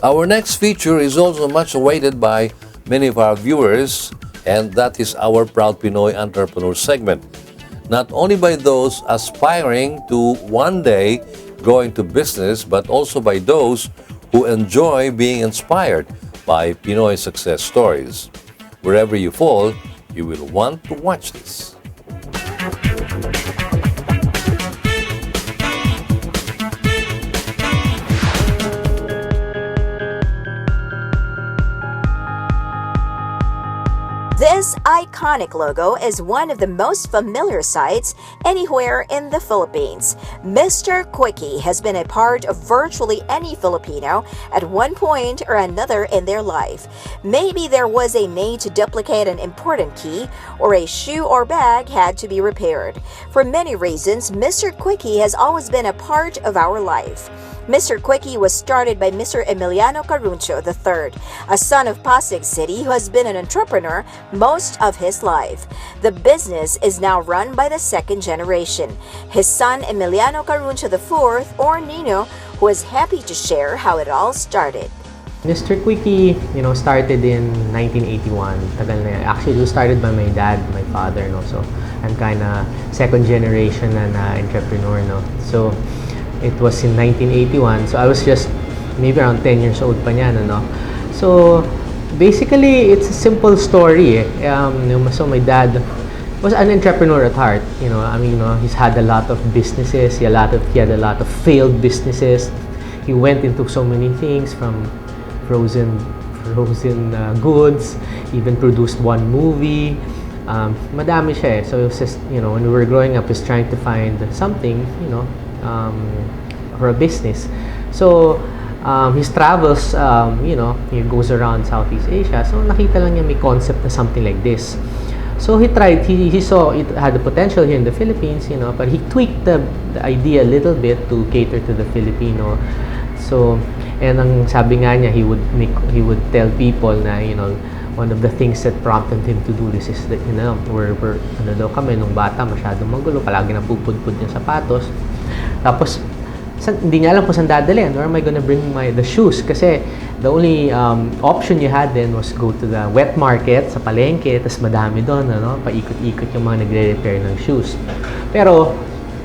Our next feature is also much awaited by many of our viewers, and that is our Proud Pinoy Entrepreneur segment. Not only by those aspiring to one day go into business, but also by those who enjoy being inspired by Pinoy success stories. Wherever you fall, you will want to watch this. This iconic logo is one of the most familiar sights anywhere in the Philippines. Mr. Quickie has been a part of virtually any Filipino at one point or another in their life. Maybe there was a need to duplicate an important key, or a shoe or bag had to be repaired. For many reasons, Mr. Quickie has always been a part of our life. Mr. Quickie was started by Mr. Emiliano Caruncho III, a son of Pasig City who has been an entrepreneur most of his life. The business is now run by the second generation, his son Emiliano Caruncho IV, or Nino, who is happy to share how it all started. Mr. Quickie, started in 1981. Tagal na yan. Actually, it was started by my dad, my father, no? So, I'm kinda second generation na entrepreneur, no? So, it was in 1981. So, I was just maybe around 10 years old pa niyan, no? So, basically, it's a simple story. So, my dad was an entrepreneur at heart. He's had a lot of businesses. He had a lot of failed businesses. He went into so many things, from frozen goods, even produced one movie. Madami siya eh. So, it was just, when we were growing up, he's trying to find something, for a business. So, his travels, he goes around Southeast Asia. So, nakita lang niya may concept na something like this. So, he tried, he saw it had the potential here in the Philippines, but he tweaked the idea a little bit to cater to the Filipino. So, and ang sabi nga niya, he would tell people na, one of the things that prompted him to do this is that, we're kami nung bata, masyadong magulo, palagi na pupudpud yung sapatos. Tapos, hindi niya alam kung saan dadalhin. Where am I gonna bring the shoes? Kasi, the only option you had then was go to the wet market sa palengke, tas madami doon, paikot-ikot yung mga nagre-repair ng shoes. Pero,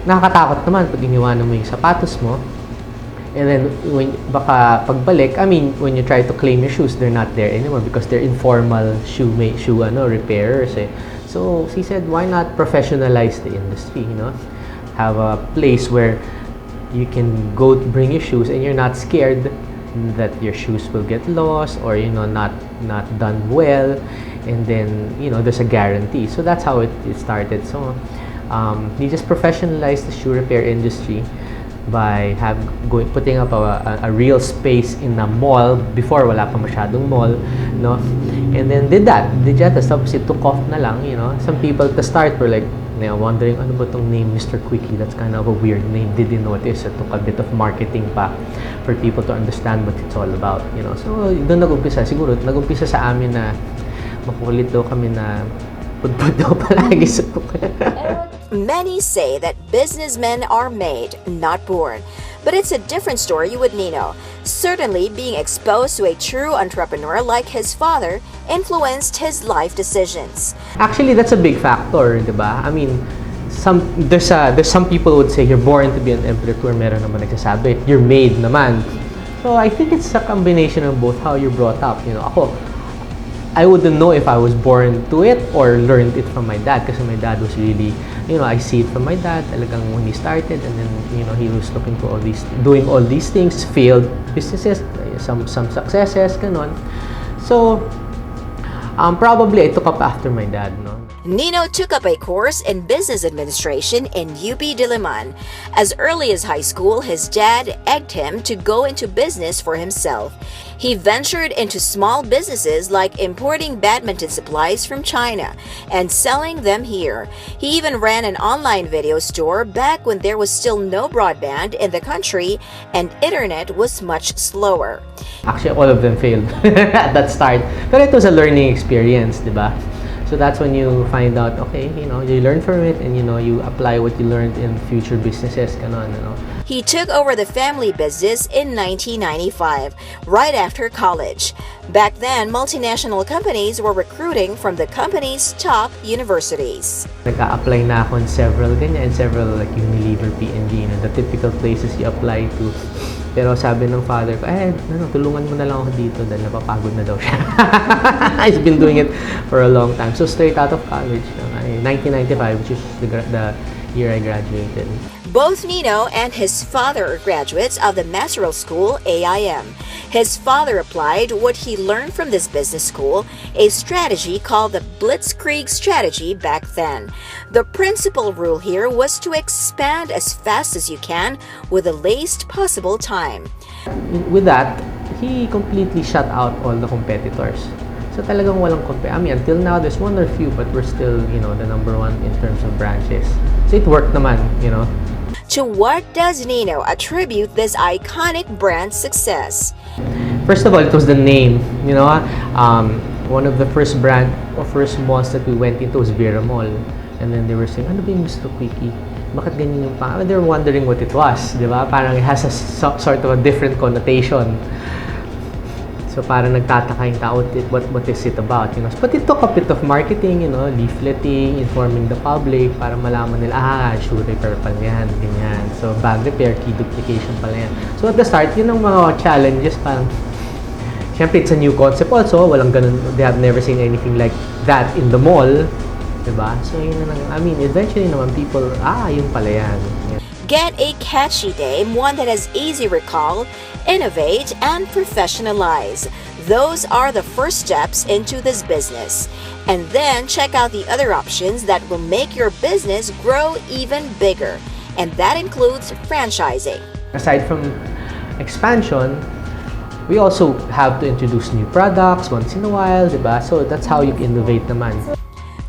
nakakatakot naman pag iniwanan mo yung sapatos mo. And then, baka pagbalik, when you try to claim your shoes, they're not there anymore because they're informal shoe repairers eh. So, he said, why not professionalize the industry, Have a place where you can go bring your shoes and you're not scared that your shoes will get lost or, not done well. And then, there's a guarantee. So, that's how it started. So, he just professionalized the shoe repair industry by putting up a real space in a mall. Before, wala pa masyadong mall, no? And then did that. Tapos it took off na lang, Some people at the start were like, wondering, ano ba tong name Mr. Quickie? That's kind of a weird name. Didn't notice. It took a bit of marketing pa for people to understand what it's all about, So, doon nag-umpisa. Siguro, nag-umpisa sa amin na makulit daw kami na pudpud daw palagi sa Many say that businessmen are made, not born. But it's a different story with Nino. Certainly, being exposed to a true entrepreneur like his father influenced his life decisions. Actually, that's a big factor, di ba? There's some people would say you're born to be an entrepreneur. Meron naman nagsasabi, you're made naman. So, I think it's a combination of both how you're brought up. Ako, I wouldn't know if I was born to it or learned it from my dad kasi my dad was really, I see it from my dad talagang when he started and then, he was looking to doing all these things, failed businesses, some successes, ganon. So, probably I took up after my dad, no? Nino took up a course in business administration in UP Diliman. As early as high school, his dad egged him to go into business for himself. He ventured into small businesses like importing badminton supplies from China and selling them here. He even ran an online video store back when there was still no broadband in the country and internet was much slower. Actually, all of them failed at that start. But it was a learning experience, di ba? So So that's when you find out, okay, you learn from it, and you apply what you learned in future businesses, ganon. He took over the family business in 1995, right after college. Back then, multinational companies were recruiting from the company's top universities. Nag-a-apply na ako in several like Unilever, P&G, the typical places you apply to. Pero sabi ng father ko, tulungan mo na lang ako dito dahil napapagod na daw siya. He's been doing it for a long time. So straight out of college, 1995, which is the year I graduated. Both Nino and his father are graduates of the Masteral School AIM. His father applied what he learned from this business school, a strategy called the Blitzkrieg Strategy back then. The principal rule here was to expand as fast as you can with the least possible time. With that, he completely shut out all the competitors. So talagang walang until now, there's one or few, but we're still, the number one in terms of branches. So it worked naman, To what does Nino attribute this iconic brand success? First of all, it was the name. One of the first malls that we went into was Vera Mall. And then they were saying, ano ba yung Mr. Quickie? Bakit ganyan yung pangalan? They were wondering what it was, di ba? Parang it has a sort of a different connotation. So parang nagtataka yung tao, what is it about? But it took a bit of marketing, leafleting, informing the public para malaman nila, shoe repair pala yan, ganyan. So bag repair, key duplication pala yan. So at the start, yun ang mga challenges, parang syempre it's a new concept also, walang ganun, they have never seen anything like that in the mall, diba? So yun na eventually naman people, yun pala yan. Get a catchy name, one that has easy recall, innovate, and professionalize. Those are the first steps into this business. And then check out the other options that will make your business grow even bigger. And that includes franchising. Aside from expansion, we also have to introduce new products once in a while, diba? So that's how you innovate naman.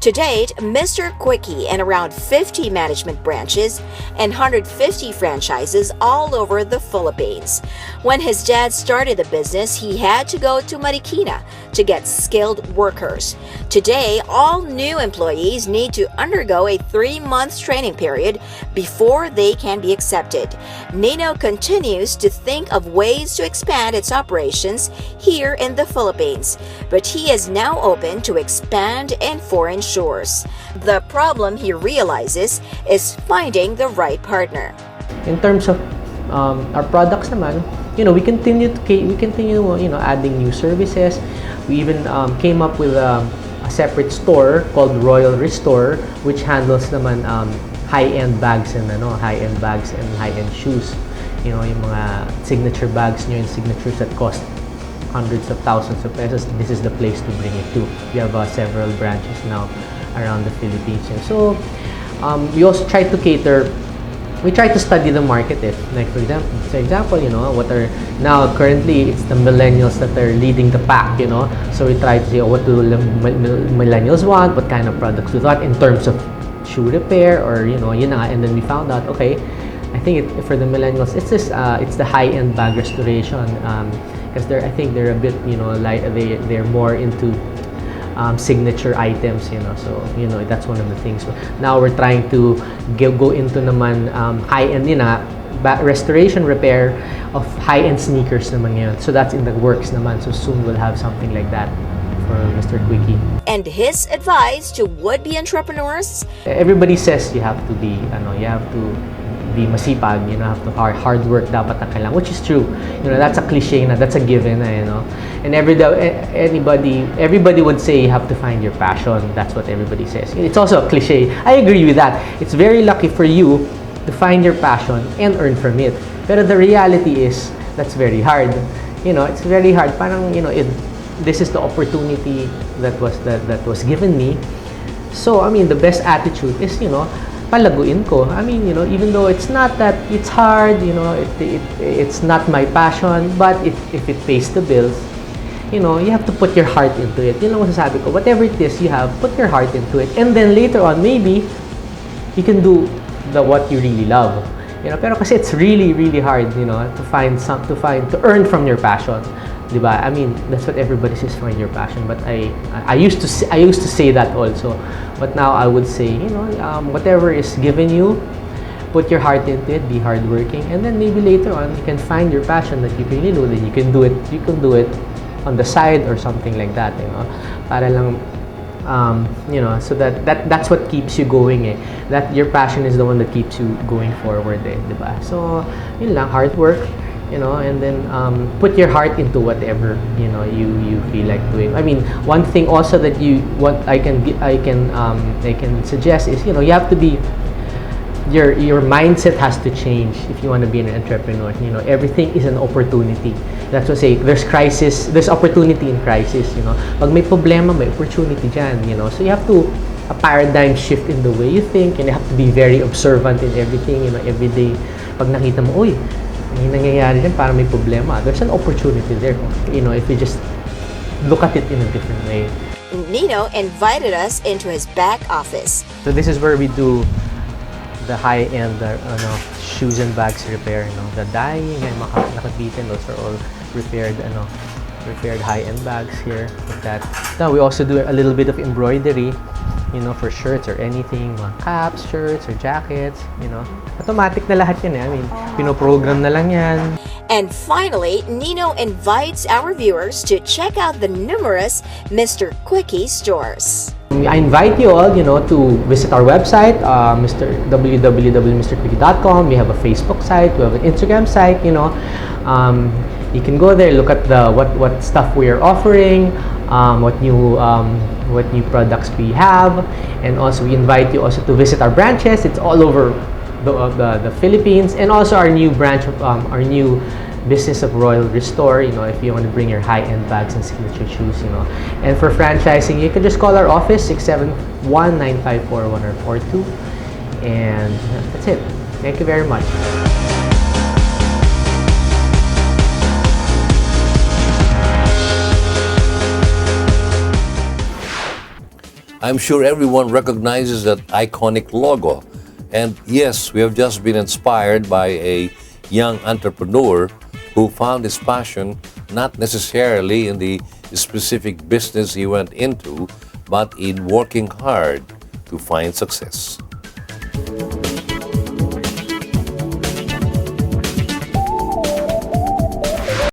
To date, Mr. Quickie and around 50 management branches and 150 franchises all over the Philippines. When his dad started the business, he had to go to Marikina to get skilled workers. Today, all new employees need to undergo a 3-month training period before they can be accepted. Nino continues to think of ways to expand its operations here in the Philippines, but he is now open to expand in foreign shores. The problem he realizes is finding the right partner. In terms of our products naman, we continue adding new services. We even came up with a separate store called Royal Restore, which handles naman high-end bags and high-end shoes. Yung mga signature bags nyo and signatures that cost hundreds of thousands of pesos. This is the place to bring it to. We have several branches now around the Philippines. So we also try to cater. We try to study the market. Like for example, what are now currently it's the millennials that are leading the pack. So we try to see what do millennials want, what kind of products do they want in terms of shoe repair or and then we found out, okay, I think for the millennials it's the high-end bag restoration because I think they're a bit they're more into signature items, so that's one of the things. Now we're trying to go into naman high-end restoration repair of high-end sneakers naman yun. So that's in the works naman. So soon we'll have something like that for Mr. Quickie. And his advice to would-be entrepreneurs? Everybody says you have to be masipag, have to hard work dapat ang kailangan, which is true. That's a cliche that's a given and everybody would say you have to find your passion. That's what everybody says. It's also a cliche. I agree with that. It's very lucky for you to find your passion and earn from it. But the reality is that's very hard. It's very hard. Parang this is the opportunity that was given me. So the best attitude is palaguin ko. Even though it's not that it's hard, it's not my passion, but if it pays the bills, you have to put your heart into it. Yun lang masasabi ko. Whatever it is you have, put your heart into it, and then later on maybe you can do what you really love. Pero kasi it's really really hard, to earn from your passion. Diba? I mean, that's what everybody says, find your passion. But I used to say that also. But now I would say, whatever is given you, put your heart into it, be hardworking, and then maybe later on you can find your passion that you really know that you can do it. You can do it on the side or something like that. Para lang, so that's what keeps you going. That your passion is the one that keeps you going forward. Diba? So yun lang, hard work. And then put your heart into whatever you feel like doing. I mean, one thing also that I can suggest is you have to be your mindset has to change if you want to be an entrepreneur. Everything is an opportunity. That's what I say. There's opportunity in crisis. Pag may problema, may opportunity dyan. So you have to a paradigm shift in the way you think, and you have to be very observant in everything. Every day. Pag nakita mo, uy, may nangyayari dyan, parang may problema. There's an opportunity there. If you just look at it in a different way. Nino invited us into his back office. So this is where we do the high-end shoes and bags repair. The dyeing and nakabitin, those are all repaired high-end bags here. Like that. Now we also do a little bit of embroidery. For shirts or anything, mga caps, shirts, or jackets, automatic na lahat yan. I mean, pinoprogram na lang yan. And finally, Nino invites our viewers to check out the numerous Mr. Quickie stores. I invite you all, to visit our website, www.mrquickie.com. We have a Facebook site, we have an Instagram site, you can go there, look at what stuff we are offering, what new products we have, and also we invite you also to visit our branches. It's all over the Philippines, and also our new branch of our new business of Royal Restore. If you want to bring your high-end bags and signature shoes, and for franchising, you can just call our office 671-954-1042, and that's it. Thank you very much. I'm sure everyone recognizes that iconic logo. And yes, we have just been inspired by a young entrepreneur who found his passion not necessarily in the specific business he went into, but in working hard to find success.